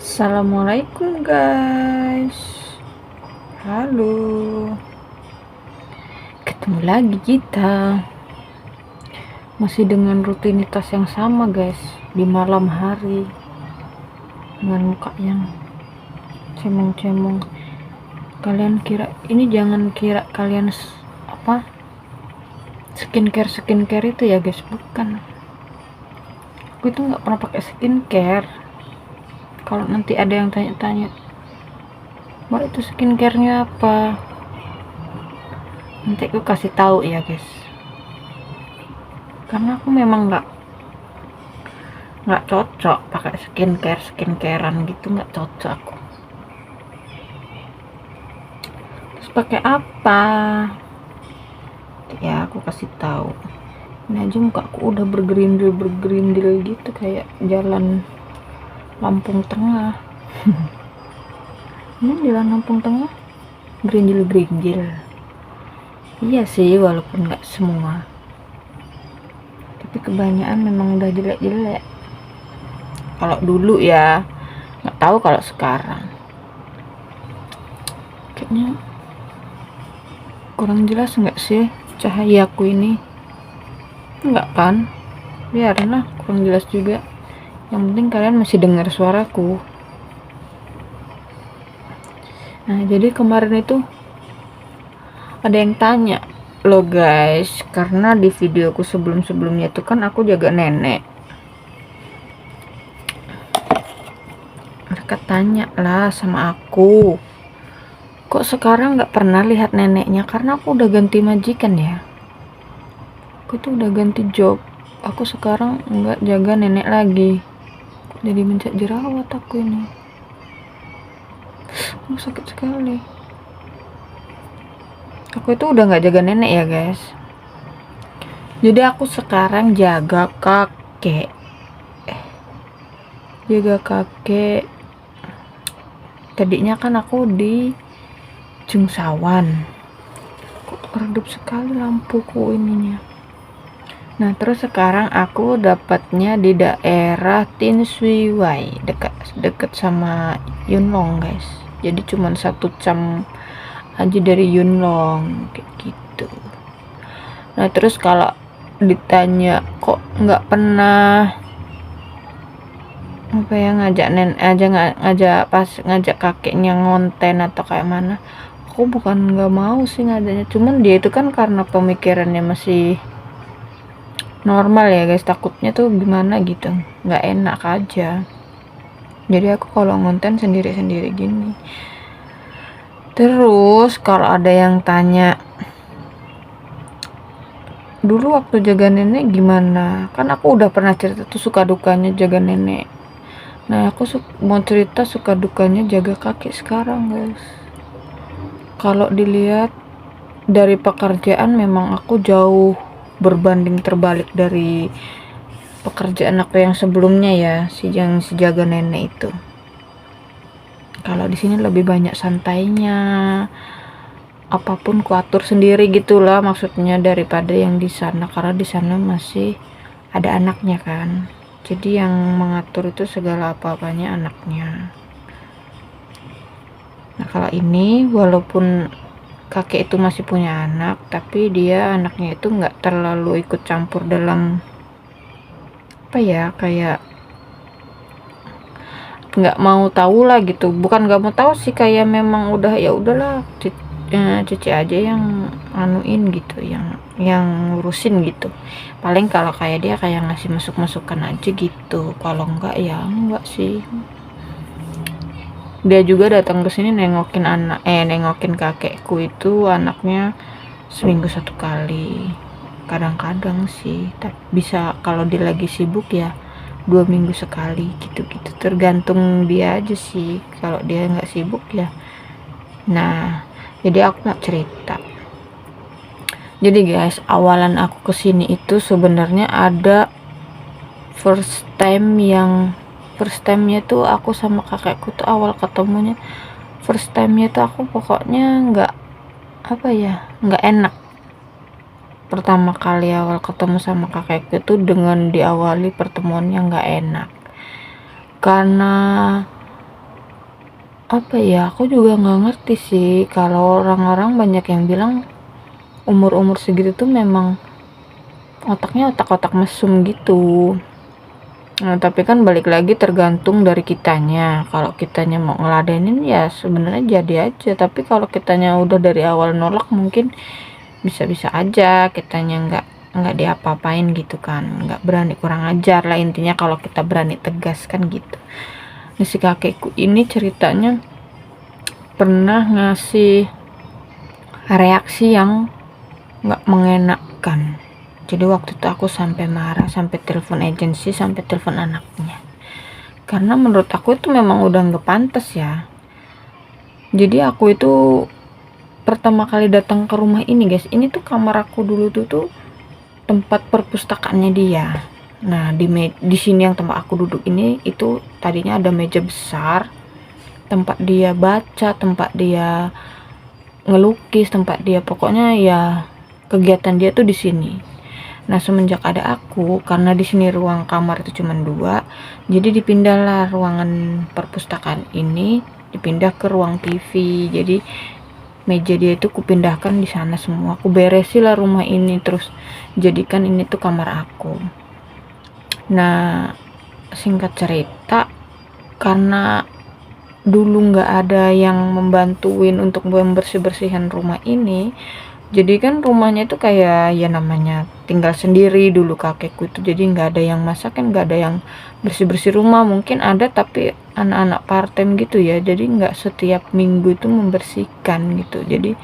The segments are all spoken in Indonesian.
Assalamualaikum guys. Halo. Ketemu lagi kita. Masih dengan rutinitas yang sama guys. Di malam hari. Dengan muka yang cemong-cemong. Kalian kira, ini jangan kira kalian skincare itu ya guys. Bukan. Gue tuh gak pernah pakai skincare. Kalau nanti ada yang tanya-tanya, Mbak itu skincare-nya apa? Nanti aku kasih tahu ya guys. Karena aku memang nggak cocok pakai skincarean gitu, nggak cocok aku. Terus pakai apa? Ya aku kasih tahu. Ini aja mukaku udah bergerindil gitu kayak jalan Lampung Tengah. Ini jalan Lampung Tengah gerinjil. Iya sih, walaupun nggak semua, tapi kebanyakan memang udah jelek. Kalau dulu ya, nggak tahu kalau sekarang. Kayaknya kurang jelas nggak sih cahayaku ini? Nggak kan? Biarinlah kurang jelas juga. Yang penting kalian masih dengar suaraku. Nah, jadi kemarin itu ada yang tanya lo guys, karena di videoku sebelumnya itu kan aku jaga nenek. Mereka tanya lah sama aku, kok sekarang nggak pernah lihat neneknya? Karena aku udah ganti majikan ya. Aku tuh udah ganti job. Aku sekarang nggak jaga nenek lagi. Jadi mencet jerawat aku ini. Sakit sekali. Aku itu udah nggak jaga nenek ya guys. Jadi aku sekarang jaga kakek. Tadinya kan aku di Jungsawan. Kok redup sekali lampuku ininya. Nah terus sekarang aku dapatnya di daerah Tin Shui Wai, dekat sama Yunlong guys. Jadi cuman 1 jam aja dari Yunlong kayak gitu. Nah terus kalau ditanya kok nggak pernah ngajak kakeknya ngonten atau kayak mana, aku bukan nggak mau sih ngajaknya, cuman dia itu kan karena pemikirannya masih normal ya guys, takutnya tuh gimana gitu, nggak enak aja. Jadi aku kalau ngonten sendiri gini. Terus kalau ada yang tanya dulu waktu jaga nenek gimana, kan aku udah pernah cerita tuh suka dukanya jaga nenek. Nah aku mau cerita suka dukanya jaga kakek sekarang guys. Kalau dilihat dari pekerjaan memang aku jauh berbanding terbalik dari pekerjaan aku yang sebelumnya ya, yang si jaga nenek itu. Kalau di sini lebih banyak santainya, apapun kuatur sendiri gitulah maksudnya, daripada yang di sana, karena di sana masih ada anaknya kan. Jadi yang mengatur itu segala apa-apanya anaknya. Nah kalau ini walaupun kakek itu masih punya anak, tapi dia anaknya itu nggak terlalu ikut campur dalam kayak nggak mau tahu lah gitu. Bukan nggak mau tahu sih, kayak memang udah ya udahlah cici aja yang anuin gitu, yang ngurusin gitu. Paling kalau kayak dia kayak ngasih masukan aja gitu, kalau enggak ya enggak sih. Dia juga datang ke sini nengokin kakekku itu, anaknya seminggu 1 kali, kadang-kadang sih bisa kalau dia lagi sibuk ya 2 minggu sekali gitu, tergantung dia aja sih. Kalau dia nggak sibuk ya. Nah jadi aku nggak cerita. Jadi guys, awalan aku kesini itu sebenarnya ada first time-nya tuh aku sama kakekku tuh awal ketemunya. First time-nya tuh aku pokoknya nggak enak. Pertama kali awal ketemu sama kakekku tuh dengan diawali pertemuannya nggak enak. Karena apa ya, aku juga nggak ngerti sih. Kalau orang-orang banyak yang bilang umur-umur segitu tuh memang otaknya otak-otak mesum gitu. Nah, tapi kan balik lagi tergantung dari kitanya. Kalau kitanya mau ngeladenin ya sebenarnya jadi aja. Tapi kalau kitanya udah dari awal nolak, mungkin bisa-bisa aja kitanya nggak diapa-apain gitu kan, nggak berani, kurang ajar lah intinya kalau kita berani tegas kan gitu. Nah, si kakekku ini ceritanya pernah ngasih reaksi yang nggak mengenakan. Jadi waktu itu aku sampai marah, sampai telepon agensi, sampai telepon anaknya. Karena menurut aku itu memang udah nggak pantas ya. Jadi aku itu pertama kali datang ke rumah ini guys, ini tuh kamar aku dulu tuh tempat perpustakaannya dia. Nah, di sini yang tempat aku duduk ini itu tadinya ada meja besar, tempat dia baca, tempat dia ngelukis, tempat dia pokoknya ya kegiatan dia tuh di sini. Nah, semenjak ada aku, karena di sini ruang kamar itu cuma 2, jadi dipindahlah ruangan perpustakaan ini dipindah ke ruang TV. Jadi meja dia itu kupindahkan di sana semua. Aku beresin lah rumah ini, terus jadikan ini tuh kamar aku. Nah, singkat cerita, karena dulu nggak ada yang membantuin untuk membersih-bersihan rumah ini, jadi kan rumahnya itu kayak ya namanya tinggal sendiri dulu kakekku itu, jadi nggak ada yang masak kan, nggak ada yang bersih-bersih rumah. Mungkin ada tapi anak-anak part time gitu ya, jadi nggak setiap minggu itu membersihkan gitu. Jadi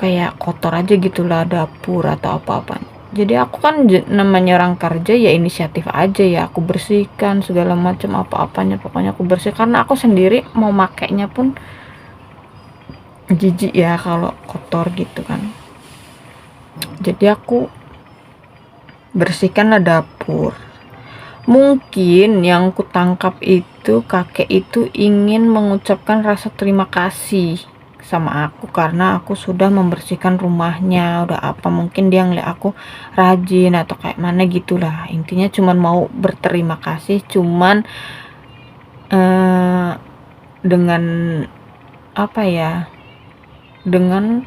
kayak kotor aja gitulah dapur atau apa-apa. Jadi aku kan namanya orang kerja ya inisiatif aja ya, aku bersihkan segala macam apa-apanya, pokoknya aku bersih karena aku sendiri mau makainya pun jijik ya kalau kotor gitu kan. Jadi aku bersihkanlah dapur. Mungkin yang ku tangkap itu kakek itu ingin mengucapkan rasa terima kasih sama aku karena aku sudah membersihkan rumahnya, udah apa, mungkin dia ngeliat aku rajin atau kayak mana gitulah. Intinya cuman mau berterima kasih, cuman dengan apa ya, dengan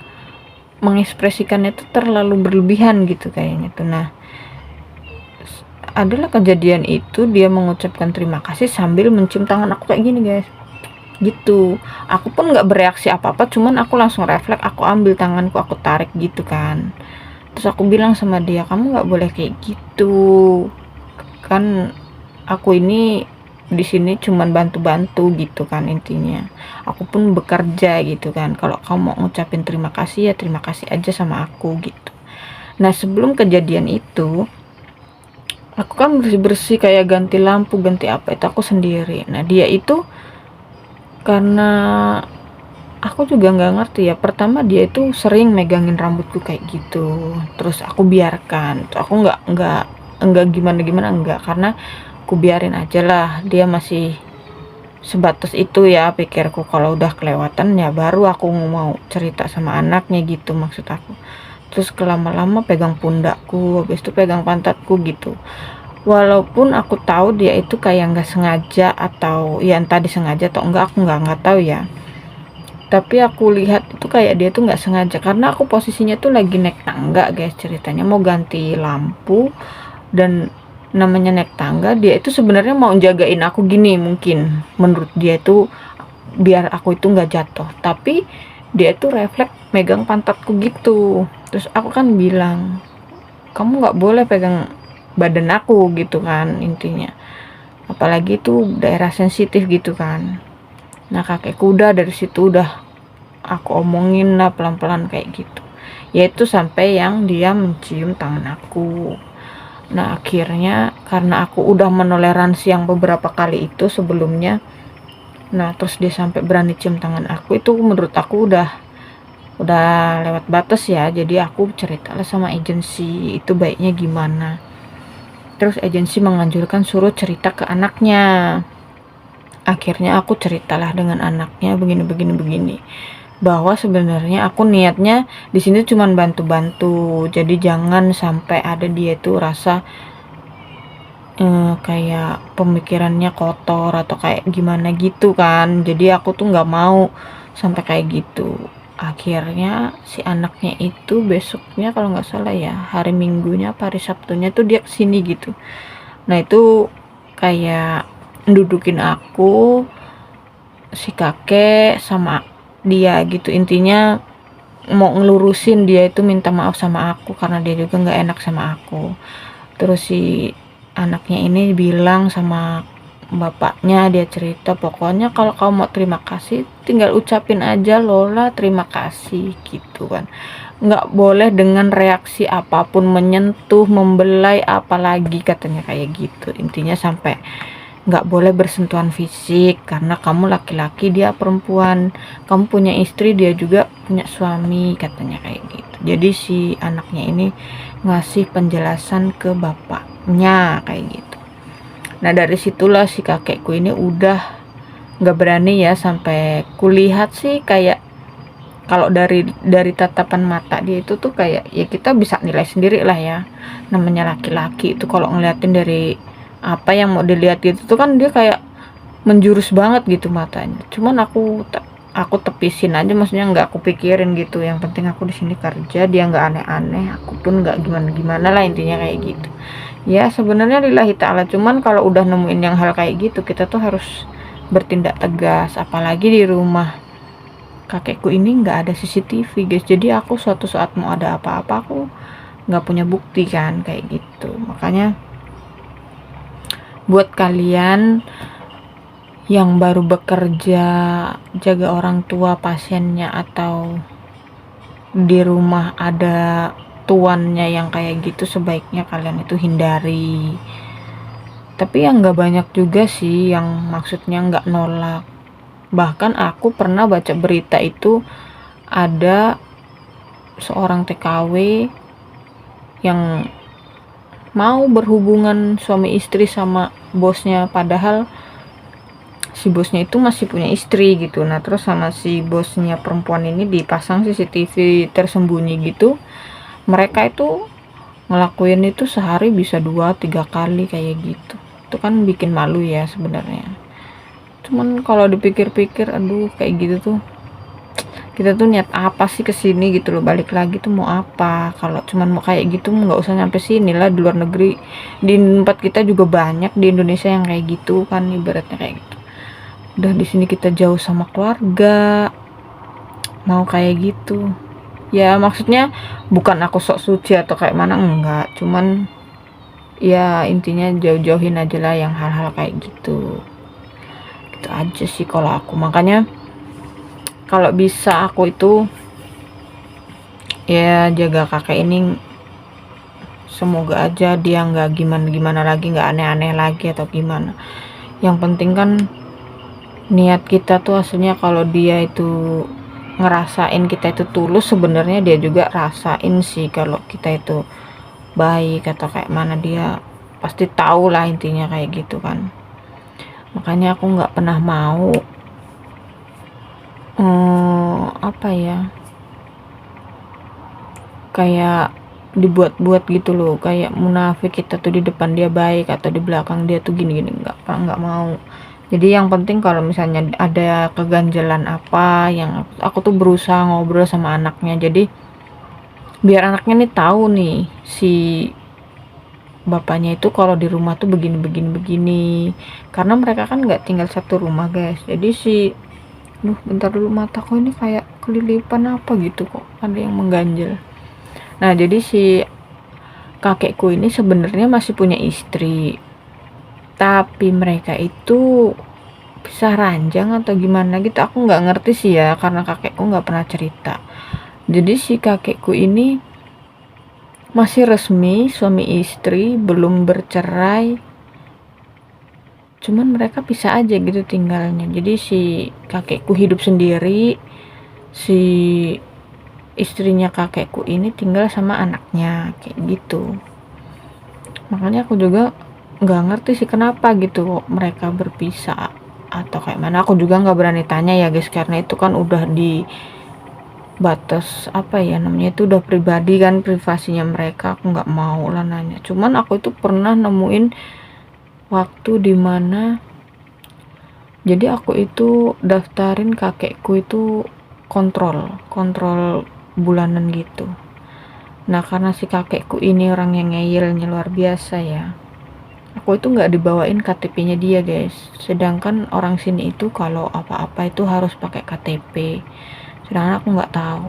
mengekspresikannya itu terlalu berlebihan gitu kayaknya tuh. Nah, adalah kejadian itu dia mengucapkan terima kasih sambil mencium tangan aku kayak gini guys, gitu. Aku pun nggak bereaksi apa-apa, cuman aku langsung refleks, aku ambil tanganku, aku tarik gitu kan. Terus aku bilang sama dia, kamu nggak boleh kayak gitu kan, aku ini di sini cuman bantu-bantu gitu kan, intinya aku pun bekerja gitu kan. Kalau kamu mau ngucapin terima kasih ya terima kasih aja sama aku gitu. Nah, sebelum kejadian itu aku kan bersih-bersih kayak ganti lampu, ganti apa itu aku sendiri. Nah, dia itu karena aku juga nggak ngerti ya, pertama dia itu sering megangin rambutku kayak gitu, terus aku biarkan. Terus aku nggak gimana-gimana, enggak, karena aku biarin aja lah, dia masih sebatas itu ya pikirku. Kalau udah kelewatan ya baru aku mau cerita sama anaknya gitu maksud aku. Terus kelama-lama pegang pundakku, habis itu pegang pantatku gitu. Walaupun aku tahu dia itu kayak nggak sengaja atau ya entah disengaja atau enggak, aku nggak tahu ya. Tapi aku lihat itu kayak dia tuh nggak sengaja karena aku posisinya tuh lagi naik tangga guys, ceritanya mau ganti lampu. Dan namanya naik tangga, dia itu sebenarnya mau jagain aku gini, mungkin menurut dia itu biar aku itu nggak jatuh, tapi dia itu refleks megang pantatku gitu. Terus aku kan bilang, kamu nggak boleh pegang badan aku gitu kan, intinya apalagi itu daerah sensitif gitu kan. Nah, kakekku udah dari situ udah aku omongin lah pelan-pelan kayak gitu, yaitu sampai yang dia mencium tangan aku. Nah, akhirnya karena aku udah menoleransi yang beberapa kali itu sebelumnya, nah terus dia sampai berani cium tangan aku, itu menurut aku udah lewat batas ya. Jadi aku ceritalah sama agensi itu baiknya gimana. Terus agensi menganjurkan suruh cerita ke anaknya. Akhirnya aku ceritalah dengan anaknya begini, bahwa sebenarnya aku niatnya di sini cuma bantu-bantu, jadi jangan sampai ada dia itu rasa, kayak pemikirannya kotor atau kayak gimana gitu kan. Jadi aku tuh nggak mau sampai kayak gitu. Akhirnya si anaknya itu besoknya kalau nggak salah ya, hari Minggunya apa hari Sabtunya tuh dia kesini gitu. Nah itu kayak dudukin aku, si kakek sama dia gitu. Intinya mau ngelurusin dia itu minta maaf sama aku karena dia juga nggak enak sama aku. Terus si anaknya ini bilang sama bapaknya, dia cerita pokoknya kalau kamu mau terima kasih tinggal ucapin aja Lola terima kasih gitu kan, nggak boleh dengan reaksi apapun, menyentuh, membelai, apalagi katanya kayak gitu. Intinya sampai nggak boleh bersentuhan fisik karena kamu laki-laki dia perempuan, kamu punya istri dia juga punya suami katanya kayak gitu. Jadi si anaknya ini ngasih penjelasan ke bapaknya kayak gitu. Nah dari situlah si kakekku ini udah nggak berani ya, sampai kulihat sih kayak kalau dari tatapan mata dia itu tuh kayak ya kita bisa nilai sendiri lah ya, namanya laki-laki itu kalau ngeliatin dari apa yang mau dilihat gitu tuh kan dia kayak menjurus banget gitu matanya. Cuman aku tepisin aja, maksudnya nggak aku pikirin gitu, yang penting aku di sini kerja, dia nggak aneh-aneh, aku pun nggak gimana-gimana lah, intinya kayak gitu. Ya sebenarnya lillahi ta'ala, cuman kalau udah nemuin yang hal kayak gitu kita tuh harus bertindak tegas, apalagi di rumah kakekku ini nggak ada CCTV guys, jadi aku suatu saat mau ada apa-apa aku nggak punya bukti kan kayak gitu. Makanya buat kalian yang baru bekerja jaga orang tua pasiennya atau di rumah ada tuannya yang kayak gitu, sebaiknya kalian itu hindari. Tapi yang nggak banyak juga sih yang maksudnya nggak nolak. Bahkan aku pernah baca berita itu ada seorang TKW yang mau berhubungan suami istri sama bosnya, padahal si bosnya itu masih punya istri gitu. Nah terus sama si bosnya perempuan ini dipasang CCTV tersembunyi gitu, mereka itu ngelakuin itu sehari bisa 2-3 kali kayak gitu. Itu kan bikin malu ya sebenarnya. Cuman kalau dipikir-pikir aduh kayak gitu tuh kita tuh niat apa sih kesini gitu loh, balik lagi tuh mau apa. Kalau cuman mau kayak gitu nggak usah nyampe sini lah, di luar negeri di tempat kita juga banyak di Indonesia yang kayak gitu kan, ibaratnya kayak gitu. Udah di sini kita jauh sama keluarga mau kayak gitu. Ya maksudnya bukan aku sok suci atau kayak mana, enggak, cuman ya intinya jauh-jauhin aja lah yang hal-hal kayak gitu. Gitu aja sih kalau aku. Makanya kalau bisa aku itu ya jaga kakek ini, semoga aja dia nggak gimana-gimana lagi, nggak aneh-aneh lagi atau gimana. Yang penting kan niat kita tuh aslinya kalau dia itu ngerasain kita itu tulus, sebenarnya dia juga rasain sih kalau kita itu baik atau kayak mana, dia pasti tahu lah intinya kayak gitu kan. Makanya aku nggak pernah mau apa ya, kayak dibuat-buat gitu loh, kayak munafik kita tuh di depan dia baik atau di belakang dia tuh gini-gini, nggak mau. Jadi yang penting kalau misalnya ada keganjalan apa, yang aku tuh berusaha ngobrol sama anaknya, jadi biar anaknya nih tahu nih si bapaknya itu kalau di rumah tuh begini, karena mereka kan nggak tinggal satu rumah guys. Jadi si bentar dulu, mataku ini kayak kelilipan apa gitu, kok ada yang mengganjal. Nah jadi si kakekku ini sebenarnya masih punya istri, tapi mereka itu pisah ranjang atau gimana gitu, aku nggak ngerti sih ya karena kakekku nggak pernah cerita. Jadi si kakekku ini masih resmi suami istri, belum bercerai, cuman mereka pisah aja gitu tinggalnya. Jadi si kakekku hidup sendiri, si istrinya kakekku ini tinggal sama anaknya kayak gitu. Makanya aku juga nggak ngerti sih kenapa gitu mereka berpisah atau kayak mana. Aku juga nggak berani tanya ya guys, karena itu kan udah di batas apa ya namanya, itu udah pribadi kan, privasinya mereka, aku nggak mau lah nanya. Cuman aku itu pernah nemuin waktu dimana jadi aku itu daftarin kakekku itu kontrol bulanan gitu. Nah karena si kakekku ini orang yang ngeyelnya luar biasa ya, aku itu nggak dibawain KTP-nya dia guys. Sedangkan orang sini itu kalau apa-apa itu harus pakai KTP, sedangkan aku nggak tahu.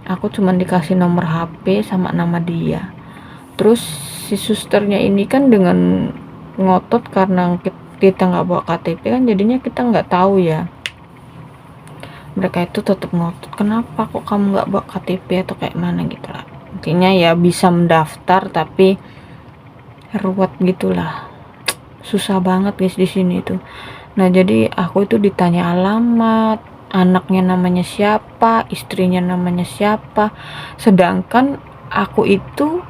Aku cuman dikasih nomor HP sama nama dia. Terus si susternya ini kan dengan ngotot karena kita nggak bawa KTP kan, jadinya kita nggak tahu ya. Mereka itu tetap ngotot, kenapa kok kamu nggak bawa KTP atau kayak mana gitu lah. Intinya ya bisa mendaftar tapi ruwet gitulah. Susah banget guys di sini tuh. Nah jadi aku itu ditanya alamat, anaknya namanya siapa, istrinya namanya siapa, sedangkan aku itu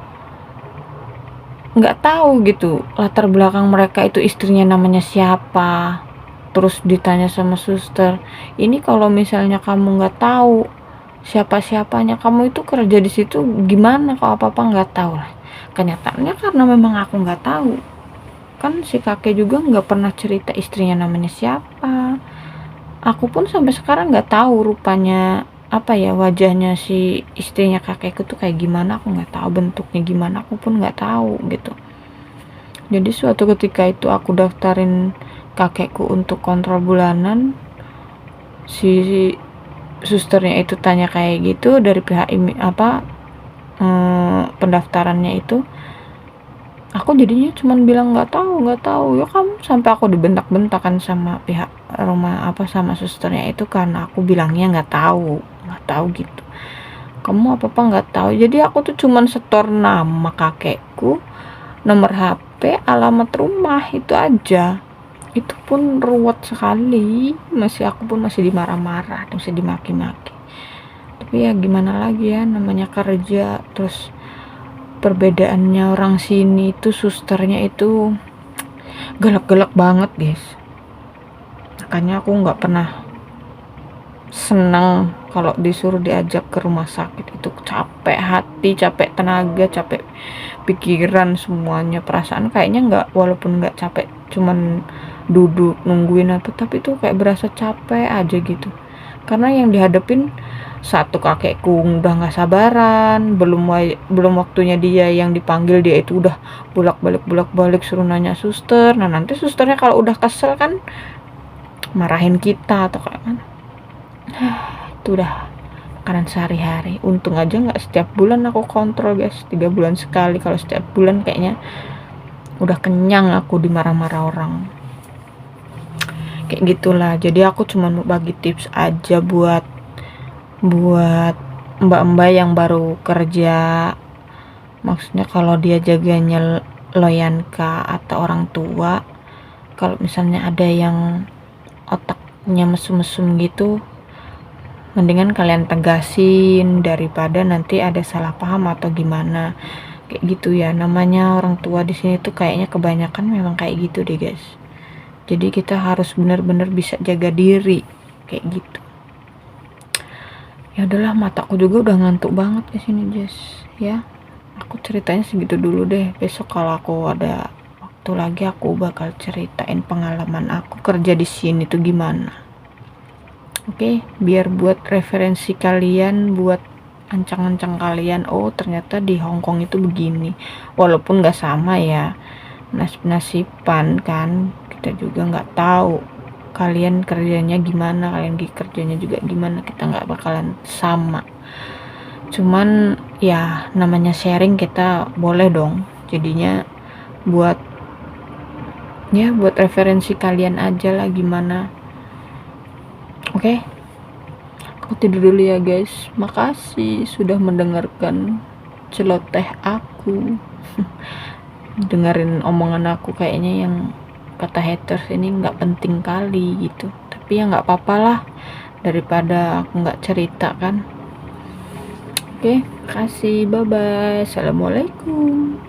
nggak tahu gitu latar belakang mereka itu istrinya namanya siapa. Terus ditanya sama suster, ini kalau misalnya kamu nggak tahu siapa-siapanya, kamu itu kerja di situ gimana kalau apa-apa nggak tahu lah. Kenyataannya karena memang aku nggak tahu, kan si kakek juga nggak pernah cerita istrinya namanya siapa. Aku pun sampai sekarang nggak tahu rupanya apa ya, wajahnya si istrinya kakekku tuh kayak gimana, aku nggak tahu bentuknya gimana, aku pun nggak tahu gitu. Jadi suatu ketika itu aku daftarin kakekku untuk kontrol bulanan, si susternya itu tanya kayak gitu dari pihak pendaftarannya itu. Aku jadinya cuman bilang nggak tahu ya, kamu sampai aku dibentak-bentakan sama pihak sama susternya itu karena aku bilangnya nggak tahu gitu. Kamu apa nggak tahu. Jadi aku tuh cuman setor nama kakekku, nomor HP, alamat rumah, itu aja. Itu pun ruwet sekali, aku pun masih dimarah-marah, masih dimaki-maki. Tapi ya gimana lagi ya, namanya kerja. Terus perbedaannya orang sini itu susternya itu galak-galak banget guys. Makanya aku nggak pernah senang kalau disuruh diajak ke rumah sakit. Itu capek hati, capek tenaga, capek pikiran, semuanya. Perasaan kayaknya nggak, walaupun nggak capek cuman duduk nungguin apa, tapi tuh kayak berasa capek aja gitu. Karena yang dihadapin satu kakekku udah nggak sabaran, belum waktunya dia yang dipanggil, dia itu udah bolak-balik suruh nanya suster. Nah nanti susternya kalau udah kesel kan marahin kita atau kayak mana. Itu udah makanan sehari-hari. Untung aja nggak setiap bulan aku kontrol guys, 3 bulan sekali. Kalau setiap bulan kayaknya udah kenyang aku dimarah-marah orang kayak gitulah. Jadi aku cuma mau bagi tips aja buat mbak-mbak yang baru kerja. Maksudnya kalau dia jaganya loyanka atau orang tua, kalau misalnya ada yang otaknya mesum-mesum gitu, mendingan kalian tegasin daripada nanti ada salah paham atau gimana kayak gitu ya. Namanya orang tua di sini tuh kayaknya kebanyakan memang kayak gitu deh guys. Jadi kita harus benar-benar bisa jaga diri kayak gitu. Ya udahlah, mataku juga udah ngantuk banget ke sini Jess ya. Aku ceritanya segitu dulu deh. Besok kalau aku ada waktu lagi aku bakal ceritain pengalaman aku kerja di sini tuh gimana. Oke, biar buat referensi kalian, buat ancang-ancang kalian, oh ternyata di Hongkong itu begini. Walaupun nggak sama ya, nasib-nasiban kan, kita juga nggak tahu kalian kerjanya gimana, kalian kerjanya juga gimana, kita nggak bakalan sama. Cuman ya namanya sharing, kita boleh dong, jadinya buat referensi kalian aja lah gimana. Oke, aku tidur dulu ya guys. Makasih sudah mendengarkan celoteh aku. Dengerin omongan aku kayaknya yang kata haters ini nggak penting kali gitu, tapi ya nggak apa-apa lah, daripada aku nggak cerita kan. Oke, kasih, bye bye, assalamualaikum.